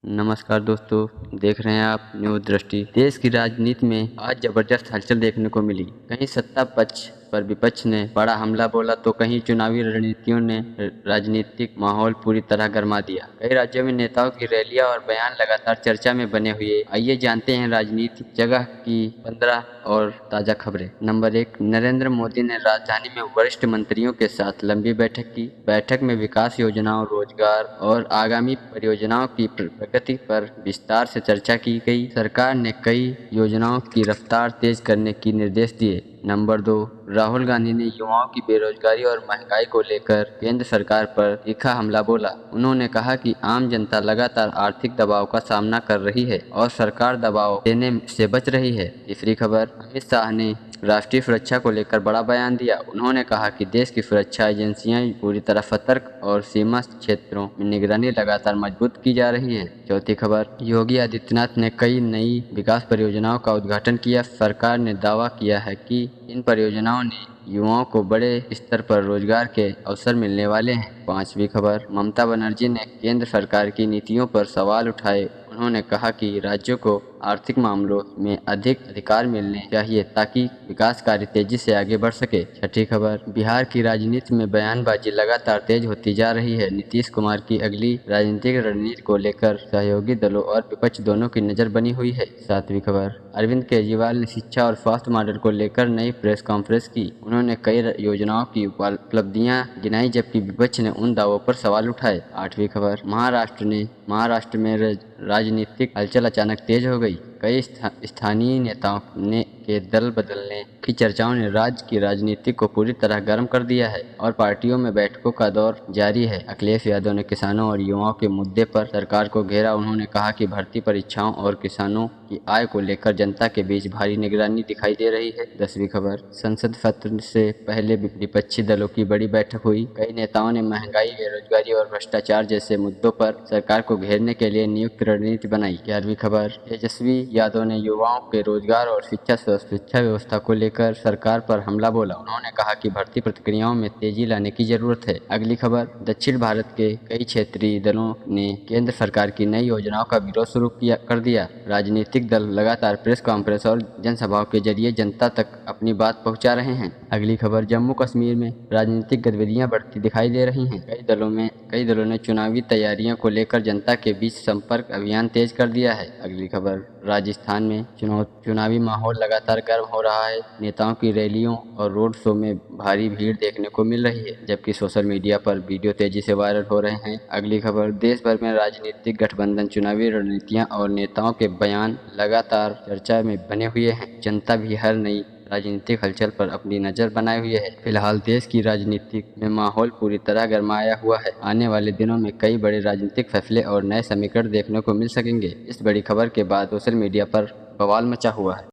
नमस्कार दोस्तों, देख रहे हैं आप न्यूज़ दृष्टि। देश की राजनीति में आज जबरदस्त हलचल देखने को मिली। कहीं सत्ता पक्ष पर विपक्ष ने बड़ा हमला बोला तो कहीं चुनावी रणनीतियों ने राजनीतिक माहौल पूरी तरह गर्मा दिया। कई राज्यों में नेताओं की रैलियां और बयान लगातार चर्चा में बने हुए। आइए जानते हैं राजनीतिक जगह की 15 और ताज़ा खबरें। नंबर 1, नरेंद्र मोदी ने राजधानी में वरिष्ठ मंत्रियों के साथ लंबी बैठक की। बैठक में विकास योजनाओं, रोजगार और आगामी परियोजनाओं की प्रगति पर विस्तार से चर्चा की गई। सरकार ने कई योजनाओं की रफ्तार तेज करने के निर्देश दिए। नंबर 2, राहुल गांधी ने युवाओं की बेरोजगारी और महंगाई को लेकर केंद्र सरकार पर तीखा हमला बोला। उन्होंने कहा कि आम जनता लगातार आर्थिक दबाव का सामना कर रही है और सरकार दबाव देने से बच रही है। तीसरी खबर, अमित शाह ने राष्ट्रीय सुरक्षा को लेकर बड़ा बयान दिया। उन्होंने कहा कि देश की सुरक्षा एजेंसियां पूरी तरह सतर्क और सीमा क्षेत्रों में निगरानी लगातार मजबूत की जा रही है। चौथी खबर, योगी आदित्यनाथ ने कई नई विकास परियोजनाओं का उद्घाटन किया। सरकार ने दावा किया है कि इन परियोजनाओं ने युवाओं को बड़े स्तर पर रोजगार के अवसर मिलने वाले हैं। पांचवी खबर, ममता बनर्जी ने केंद्र सरकार की नीतियों पर सवाल उठाए। उन्होंने कहा कि राज्यों को आर्थिक मामलों में अधिक अधिकार मिलने चाहिए ताकि विकास कार्य तेजी से आगे बढ़ सके। छठी खबर, बिहार की राजनीति में बयानबाजी लगातार तेज होती जा रही है। नीतीश कुमार की अगली राजनीतिक रणनीति को लेकर सहयोगी दलों और विपक्ष दोनों की नजर बनी हुई है। सातवीं खबर, अरविंद केजरीवाल ने शिक्षा और स्वास्थ्य मॉडल को लेकर नई प्रेस कॉन्फ्रेंस की। उन्होंने कई योजनाओं की उपलब्धियां गिनाई जबकि विपक्ष ने उन दावों पर सवाल उठाए। आठवीं खबर, महाराष्ट्र में राजनीतिक हलचल अचानक तेज हो गई। कई स्थानीय नेताओं के दल बदलने की चर्चाओं ने राज्य की राजनीति को पूरी तरह गर्म कर दिया है और पार्टियों में बैठकों का दौर जारी है। अखिलेश यादव ने किसानों और युवाओं के मुद्दे पर सरकार को घेरा। उन्होंने कहा कि भर्ती परीक्षाओं और किसानों की आय को लेकर जनता के बीच भारी निगरानी दिखाई दे रही है। 10वीं खबर, संसद सत्र से पहले विपक्षी दलों की बड़ी बैठक हुई। कई नेताओं ने महंगाई, बेरोजगारी और भ्रष्टाचार जैसे मुद्दों पर सरकार को घेरने के लिए नियुक्त रणनीति बनाई। 11वीं खबर, तेजस्वी यादव ने युवाओं के रोजगार और शिक्षा व्यवस्था को लेकर सरकार पर हमला बोला। उन्होंने कहा कि भर्ती प्रक्रियाओं में तेजी लाने की जरूरत है। अगली खबर, दक्षिण भारत के कई क्षेत्रीय दलों ने केंद्र सरकार की नई योजनाओं का विरोध शुरू कर दिया। राजनीतिक दल लगातार प्रेस कॉन्फ्रेंस और जनसभाओं के जरिए जनता तक अपनी बात पहुंचा रहे हैं। अगली खबर, जम्मू कश्मीर में राजनीतिक गतिविधियां बढ़ती दिखाई दे रही हैं। कई दलों ने चुनावी तैयारियों को लेकर जनता के बीच संपर्क अभियान तेज कर दिया है। अगली खबर, राजस्थान में चुनावी माहौल लगातार गर्म हो रहा है। नेताओं की रैलियों और रोड शो में भारी भीड़ देखने को मिल रही है जबकि सोशल मीडिया पर वीडियो तेजी से वायरल हो रहे हैं। अगली खबर, देश भर में राजनीतिक गठबंधन, चुनावी रणनीतियां और नेताओं के बयान लगातार चर्चा में बने हुए हैं। जनता भी हर नई राजनीतिक हलचल पर अपनी नजर बनाए हुए है। फिलहाल देश की राजनीति में माहौल पूरी तरह गरमाया हुआ है। आने वाले दिनों में कई बड़े राजनीतिक फैसले और नए समीकरण देखने को मिल सकेंगे। इस बड़ी खबर के बाद सोशल मीडिया पर बवाल मचा हुआ है।